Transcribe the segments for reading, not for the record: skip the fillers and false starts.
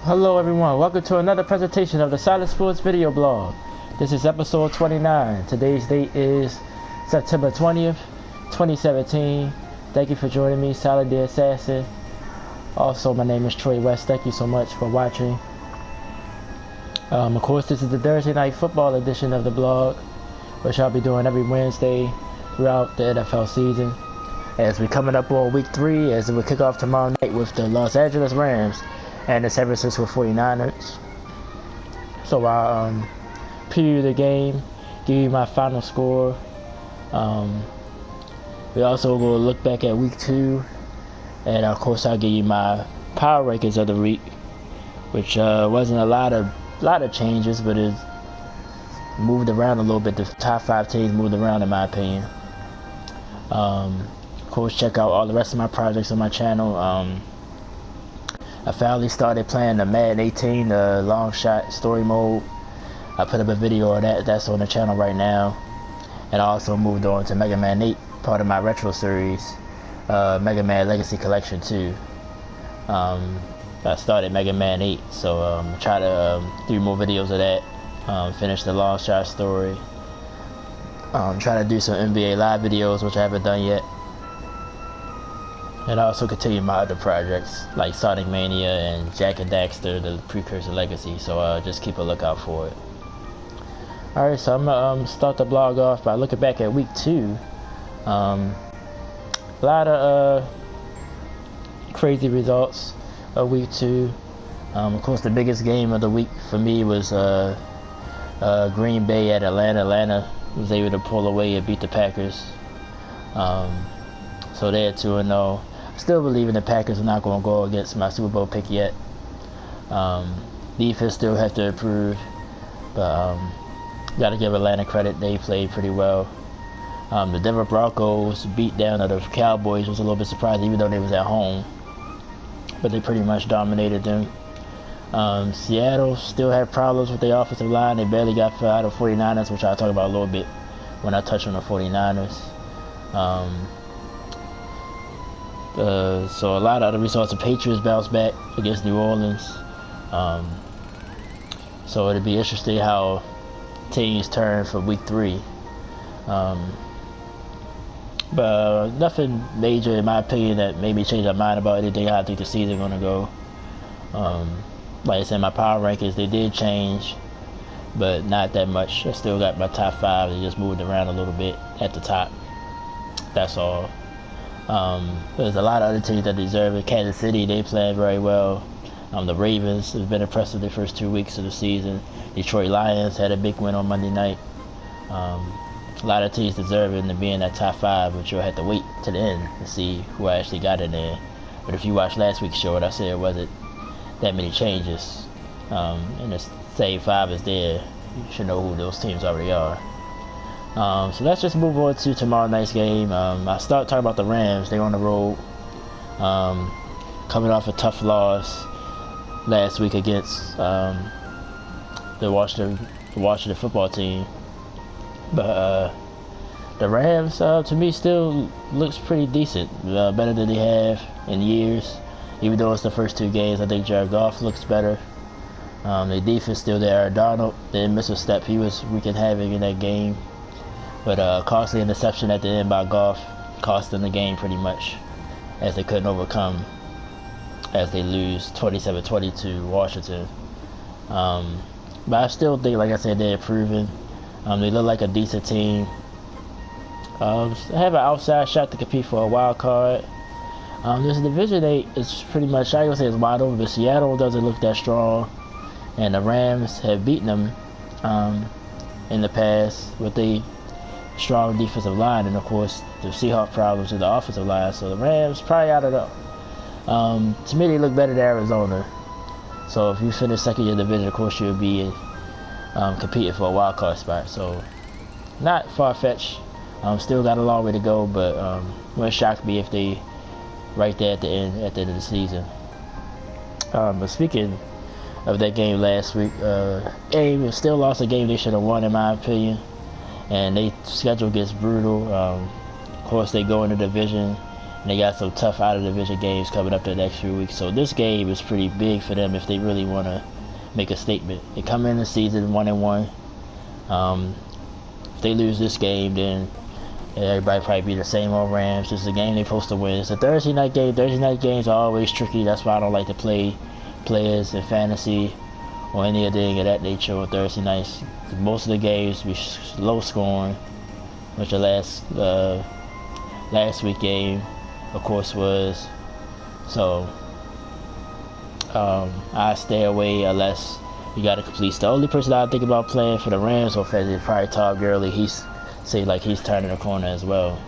Hello everyone, welcome to another presentation of the Silent Sports video blog. This is episode 29. Today's date is September 20th, 2017. Thank you for joining me, Silent the Assassin. Also, my name is Troy West. Thank you so much for watching. Of course, this is the Thursday Night Football edition of the blog, which I'll be doing every Wednesday throughout the NFL season. As we're coming up on week 3, as we kick off tomorrow night with the Los Angeles Rams and the San Francisco 49ers. So I'll preview the game, give you my final score. We also will look back at week 2, and of course I'll give you my power rankings of the week, which wasn't a lot of changes, but it moved around a little bit. The top 5 teams moved around in my opinion. Of course, check out all the rest of my projects on my channel. I finally started playing the Madden 18, the long shot story mode. I put up a video of that. That's on the channel right now. And I also moved on to Mega Man 8, part of my retro series, Mega Man Legacy Collection 2. I started Mega Man 8, so try to do more videos of that. Finish the long shot story. Try to do some NBA Live videos, which I haven't done yet. And I also continue my other projects like Sonic Mania and Jack and Daxter, the Precursor Legacy. So just keep a lookout for it. Alright, so I'm gonna start the blog off by looking back at week 2. A lot of crazy results of week 2. Of course, the biggest game of the week for me was Green Bay at Atlanta. Atlanta was able to pull away and beat the Packers. So they're 2-0. Still believing the Packers are not going to go against my Super Bowl pick yet. Defense still have to improve, but got to give Atlanta credit. They played pretty well. The Denver Broncos beat down of the Cowboys was a little bit surprising, even though they was at home. But they pretty much dominated them. Seattle still had problems with the offensive line. They barely got out of 49ers, which I'll talk about a little bit when I touch on the 49ers. So a lot of the results, the Patriots bounced back against New Orleans. So it'll be interesting how teams turn for week 3. But nothing major in my opinion that made me change my mind about anything. How I think the season gonna go. Like I said, my power rankings, they did change, but not that much. I still got my top 5. They just moved around a little bit at the top. That's all. There's a lot of other teams that deserve it. Kansas City, they playing very well. The Ravens have been impressive the first 2 weeks of the season. Detroit Lions had a big win on Monday night. A lot of teams deserving to be in that top 5, but you'll have to wait to the end to see who actually got in there. But if you watched last week's show, what I said wasn't that many changes. And the same 5 is there. You should know who those teams already are. So let's just move on to tomorrow night's game. I start talking about the Rams. They're on the road, coming off a tough loss last week against the Washington football team. But the Rams, to me, still looks pretty decent, better than they have in years. Even though it's the first 2 games, I think Jared Goff looks better. The defense still there. Darnold didn't miss a step. He was wreaking havoc in that game. But costly interception at the end by Goff cost them the game pretty much, as they couldn't overcome as they lose 27-20 to Washington. But I still think, like I said, they're improving. They look like a decent team. They have an outside shot to compete for a wild card. This Division 8 is pretty much, I would say, it's wide open, but Seattle doesn't look that strong. And the Rams have beaten them in the past with a strong defensive line, and of course the Seahawks problems with the offensive line. So the Rams probably out of the. To me, they look better than Arizona. So if you finish second in your division, of course you'll be competing for a wild card spot. So not far fetched. Still got a long way to go, but wouldn't shock me if they right there at the end of the season. But speaking of that game last week, game still lost a game they should have won in my opinion. And their schedule gets brutal. Of course, they go in the division And they got some tough out of division games coming up the next few weeks. So this game is pretty big for them if they really want to make a statement. They come in the season 1-1. If they lose this game, then everybody probably be the same old Rams. This is a game they're supposed to win. It's a Thursday night game. Thursday night games are always tricky. That's why I don't like to play players in fantasy or anything of that nature on Thursday nights. Most of the games be low scoring, which the last week game, of course, was. So I stay away unless you got to complete. The only person I think about playing for the Rams offense is probably Todd Gurley. He's turning the corner as well.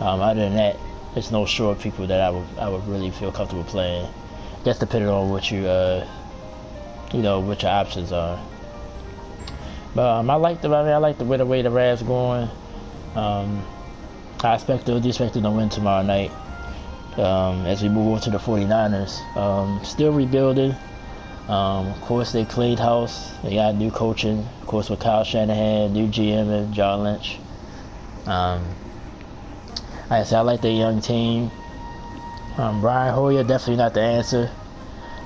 Other than that, there's no sure people that I would really feel comfortable playing. That's depending on what you what your options are. But I like the way the Rams are going. I do expect them to win tomorrow night. As we move on to the 49ers, still rebuilding. Of course, they cleaned house. They got new coaching. Of course, with Kyle Shanahan, new GM, and John Lynch. Like I said, I like their young team. Brian Hoyer, definitely not the answer.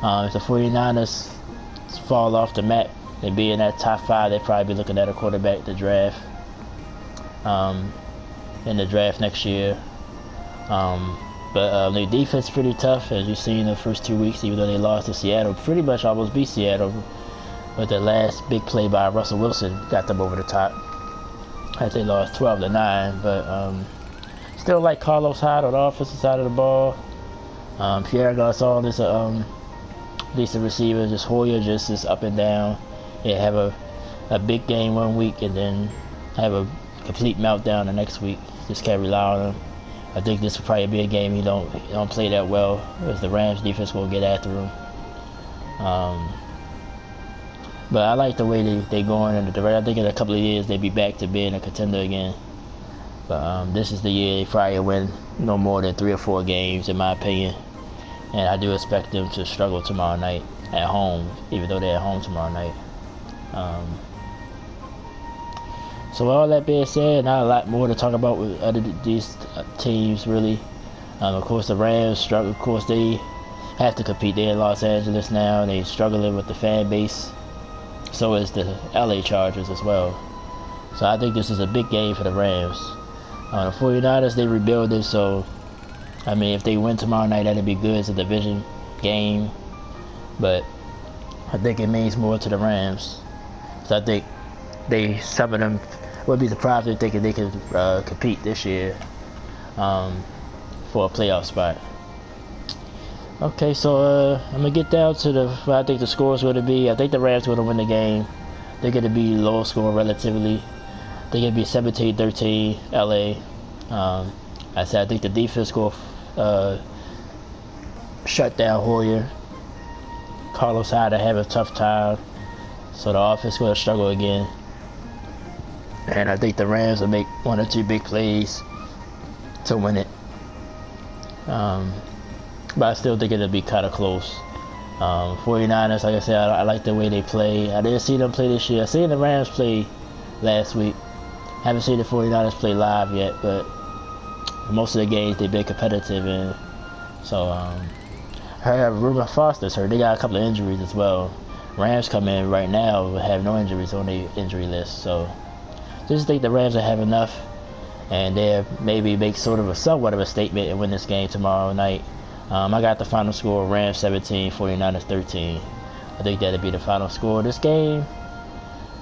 If the 49ers fall off the map and be in that top 5, they'd probably be looking at a quarterback to draft in the draft next year. But their defense is pretty tough, as you've seen the first 2 weeks, even though they lost to Seattle. Pretty much almost beat Seattle. But the last big play by Russell Wilson got them over the top, as they lost 12-9. But still like Carlos Hyde on the offensive side of the ball. Pierre Garçon is a decent receiver. Just Hoyer just is up and down. They have a big game 1 week and then have a complete meltdown the next week. Just can't rely on him. I think this will probably be a game he don't play that well, as the Rams defense will get after him. But I like the way they going in the direction. I think in a couple of years they'll be back to being a contender again. But this is the year they probably win no more than 3 or 4 games, in my opinion. And I do expect them to struggle tomorrow night at home, even though they're at home tomorrow night. So with all that being said, not a lot more to talk about with these teams, really. Of course, the Rams struggle. Of course, they have to compete. They're in Los Angeles now. They're struggling with the fan base. So is the LA Chargers as well. So I think this is a big game for the Rams. The 49ers, they rebuilded. So, I mean, if they win tomorrow night, that'd be good. It's a division game. But I think it means more to the Rams. So I think some of them would be surprised if they could compete this year for a playoff spot. Okay, so I'm gonna get down to what I think the scores going to be. I think the Rams are going to win the game. They're going to be low scoring relatively. They're going to be 17-13 LA. I said I think the defense will shut down Hoyer. Carlos Hyde have a tough time, so the offense will struggle again. And I think the Rams will make 1 or 2 big plays to win it. But I still think it'll be kind of close. 49ers, like I said, I like the way they play. I didn't see them play this year. I seen the Rams play last week. Haven't seen the 49ers play live yet, but most of the games they've been competitive in. So, I heard Reuben Foster's hurt. They got a couple of injuries as well. Rams come in right now have no injuries on their injury list. So, just think the Rams will have enough, and they'll maybe make somewhat of a statement and win this game tomorrow night. I got the final score: Rams 17, 49ers 13. I think that'll be the final score. This game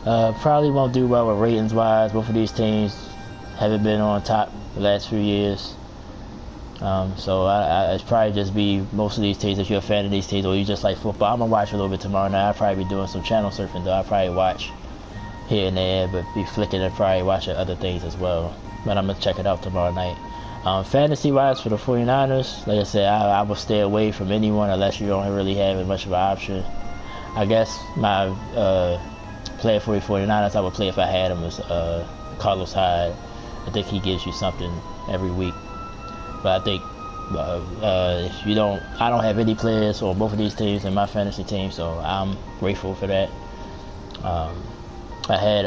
probably won't do well with ratings-wise. Both of these teams haven't been on top the last few years. So it's probably just be most of these teams. If you're a fan of these teams or you just like football, I'm gonna watch a little bit tomorrow night. I'll probably be doing some channel surfing though. I'll probably watch here and there, but be flicking and probably watching other things as well. But I'm gonna check it out tomorrow night. Fantasy wise for the 49ers, like I said, I will stay away from anyone unless you don't really have much of an option. I guess my player for the 49ers I would play if I had him was Carlos Hyde. I think he gives you something every week. But I think if you don't, I don't have any players on both of these teams in my fantasy team, so I'm grateful for that. I had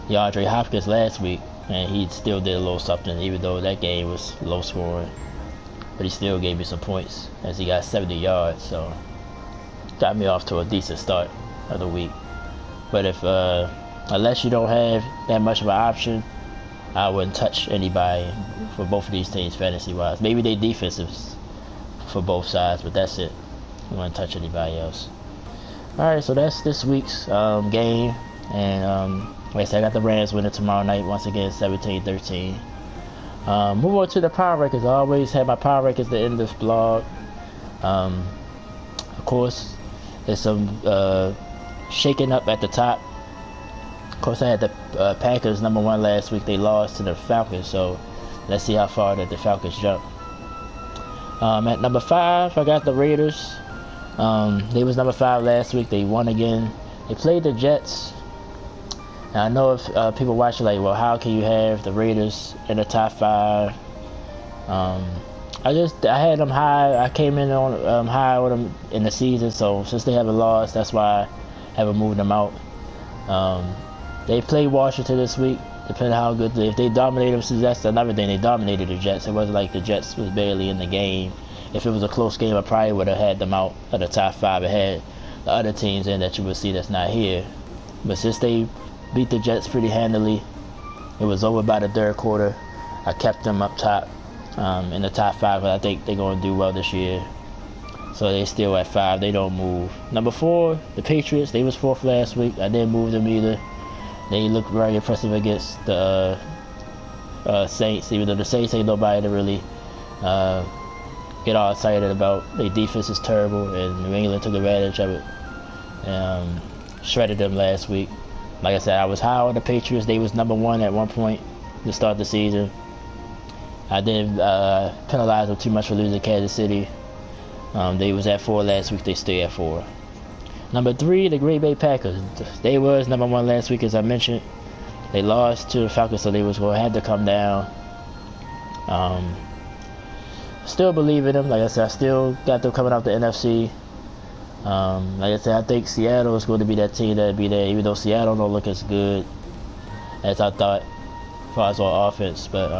DeAndre Hopkins last week, and he still did a little something, even though that game was low scoring. But he still gave me some points as he got 70 yards, so got me off to a decent start of the week. But if unless you don't have that much of an option, I wouldn't touch anybody for both of these teams fantasy wise. Maybe they defensives for both sides, but that's it. I wouldn't touch anybody else. Alright, so that's this week's game, and like I said, I got the Rams winning tomorrow night once again, 17-13. Move on to the power records. I always have my power records at the end of this blog. Of course, there's some shaking up at the top. Of course, I had the Packers #1 last week. They lost to the Falcons, so let's see how far that the Falcons jump. At number 5, I got the Raiders. They was number 5 last week. They won again. They played the Jets. Now, I know if people watching like, well, how can you have the Raiders in the top 5? I had them high. I came in on high with them in the season, so since they haven't lost, that's why I haven't moved them out. They played Washington this week. Depending on how good if they dominated them, that's another thing. They dominated the Jets. It wasn't like the Jets was barely in the game. If it was a close game, I probably would have had them out of the top 5 and had the other teams in that you would see that's not here. But since they beat the Jets pretty handily, it was over by the third quarter. I kept them up top in the top 5. I think they're going to do well this year. So they still at 5. They don't move. Number 4, the Patriots. They was 4th last week. I didn't move them either. They look very impressive against the Saints, even though the Saints ain't nobody to really get all excited about. Their defense is terrible, and New England took advantage of it and shredded them last week. Like I said, I was high on the Patriots. They was #1 at one point to start the season. I didn't penalize them too much for losing Kansas City. They was at 4 last week. They stay at 4. Number 3, the Green Bay Packers. They was #1 last week, as I mentioned. They lost to the Falcons, so they was going to have to come down. Still believe in them. Like I said, I still got them coming out the NFC. Like I said, I think Seattle is going to be that team that'll be there, even though Seattle don't look as good as I thought as far as on offense. But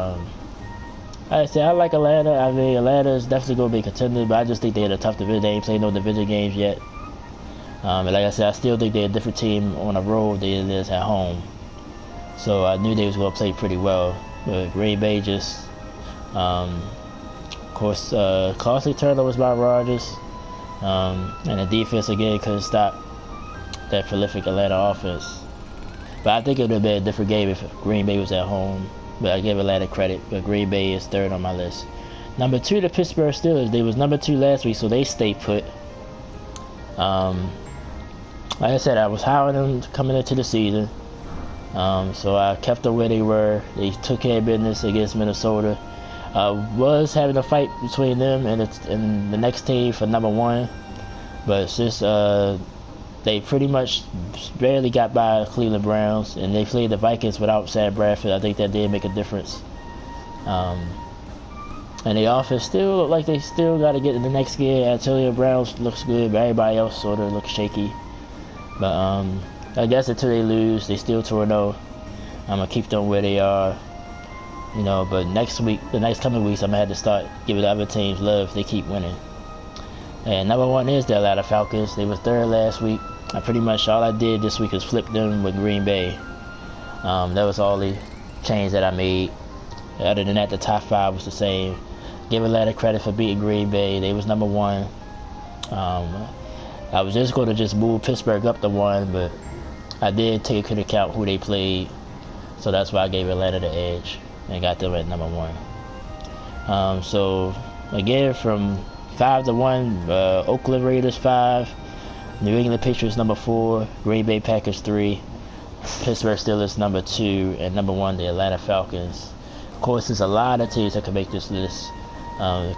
like I said, I like Atlanta. I mean, Atlanta is definitely going to be a contender, but I just think they had a tough division. They ain't played no division games yet. And like I said, I still think they're a different team on the road than it is at home. So I knew they was going to play pretty well. But Green Bay just, of course, costly turnovers by Rodgers. And the defense again couldn't stop that prolific Atlanta offense. But I think it would have been a different game if Green Bay was at home. But I give Atlanta credit. But Green Bay is 3rd on my list. Number 2, the Pittsburgh Steelers. They was number 2 last week, so they stayed put. Like I said, I was high on them coming into the season. So I kept them where they were. They took care of business against Minnesota. Was having a fight between them and the next team for #1. But since they pretty much barely got by Cleveland Browns, and they played the Vikings without Sam Bradford, I think that did make a difference. And the offense still look like they still got to get in the next gear. Antonio Brown looks good, but everybody else sort of looks shaky. But I guess until they lose, they still 2-0. I'm gonna keep them where they are, you know. But next week, the next coming weeks, I'm gonna have to start giving the other teams love if they keep winning. And #1 is the Atlanta Falcons. They was 3rd last week. Pretty much all I did this week is flip them with Green Bay. That was all the change that I made. Other than that, the top 5 was the same. Give Atlanta credit for beating Green Bay. They was #1. I was just going to just move Pittsburgh up to 1, but I did take into account who they played, so that's why I gave Atlanta the edge and got them at #1. So again, from 5 to 1, Oakland Raiders 5, New England Patriots #4, Green Bay Packers 3, Pittsburgh Steelers #2, and #1 the Atlanta Falcons. Of course, there's a lot of teams that can make this list.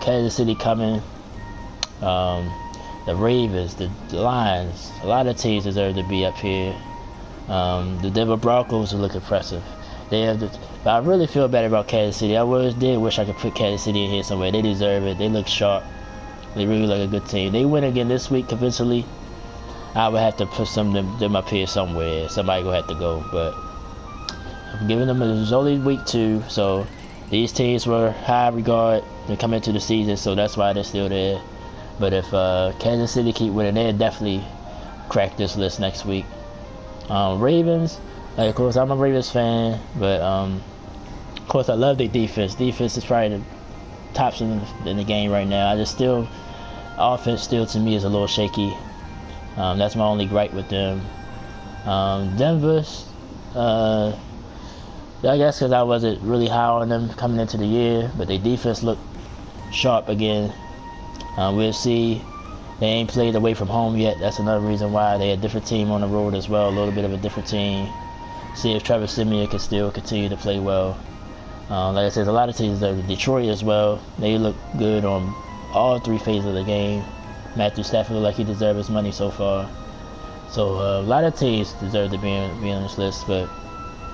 Kansas City coming. The Ravens, the Lions, a lot of teams deserve to be up here. The Denver Broncos look impressive. But I really feel bad about Kansas City. I did wish I could put Kansas City in here somewhere. They deserve it. They look sharp. They really look a good team. They win again this week convincingly. I would have to put them up here somewhere. Somebody gonna have to go. But I'm giving them, it was only week 2, so these teams were high regard to come into the season, so that's why they're still there. But if Kansas City keep winning, they'll definitely crack this list next week. Ravens, like, of course I'm a Ravens fan, but of course I love their defense. Defense is probably the tops in the game right now. I just still, offense still to me is a little shaky. That's my only gripe with them. Denver's, I guess because I wasn't really high on them coming into the year, but their defense looked sharp again. We'll see. They ain't played away from home yet. That's another reason why they're a different team on the road as well, a little bit of a different team. See if Trevor Siemian can still continue to play well. Like I said, a lot of teams there. Detroit as well. They look good on all 3 phases of the game. Matthew Stafford looked like he deserved his money so far. So a lot of teams deserve to be on this list, but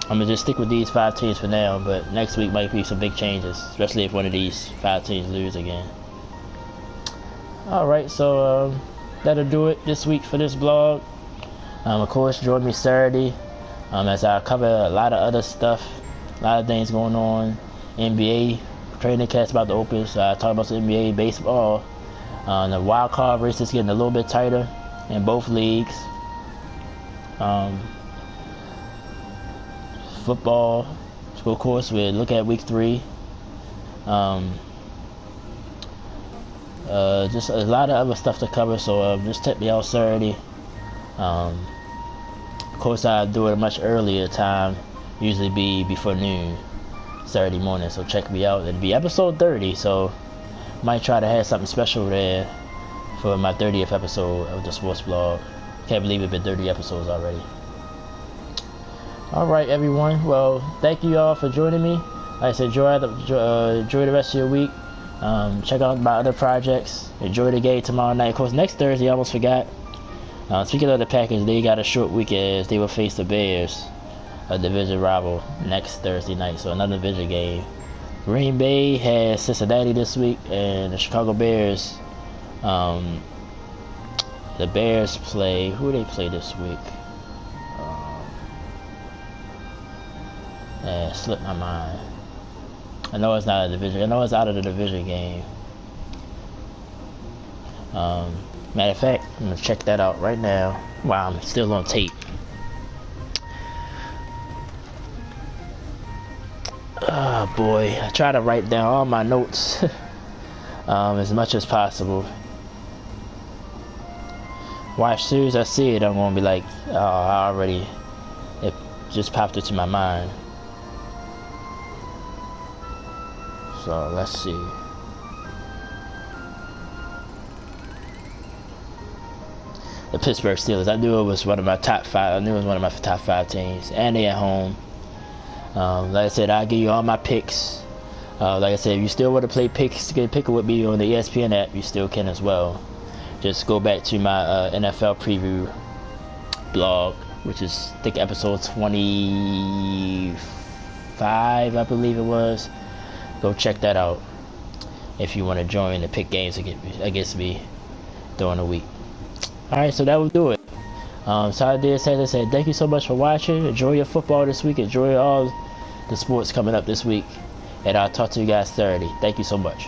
I'm going to just stick with these 5 teams for now, but next week might be some big changes, especially if one of these 5 teams lose again. Alright, so that'll do it this week for this blog. Of course, join me Saturday as I cover a lot of other stuff, a lot of things going on. NBA training camp's about to open, so I talk about some NBA baseball. The wild card race is getting a little bit tighter in both leagues. Football, of course, we'll look at week 3. Just a lot of other stuff to cover, so just check me out Saturday. Of course, I do it a much earlier time, usually be before noon Saturday morning, so check me out. It'll be episode 30, so might try to have something special there for my 30th episode of the sports blog. Can't believe it's been 30 episodes already. Alright everyone, well, thank you all for joining me. Like I said, enjoy the rest of your week. Check out my other projects. Enjoy the game tomorrow night. Of course, next Thursday, I almost forgot. Speaking of the Packers, they got a short week as they will face the Bears, a division rival, next Thursday night. So another division game. Green Bay has Cincinnati this week, and the Chicago Bears. The Bears play. Who do they play this week? Slipped my mind. I know it's not a division. I know it's out of the division game. Matter of fact, I'm gonna check that out right now while I'm still on tape. Oh boy, I try to write down all my notes as much as possible. Watch, as soon as I see it, I'm gonna be like, oh, it just popped into my mind. So let's see. The Pittsburgh Steelers. I knew it was one of my top 5. I knew it was one of my top 5 teams, and they at home. Like I said, I'll give you all my picks. Like I said, if you still want to play picks, get pick with me on the ESPN app, you still can as well. Just go back to my NFL preview blog, which is I think episode 25, I believe it was. Go check that out if you want to join the pick games against me during the week. Alright, so that will do it. So I did say, as I said, thank you so much for watching. Enjoy your football this week. Enjoy all the sports coming up this week. And I'll talk to you guys Saturday. Thank you so much.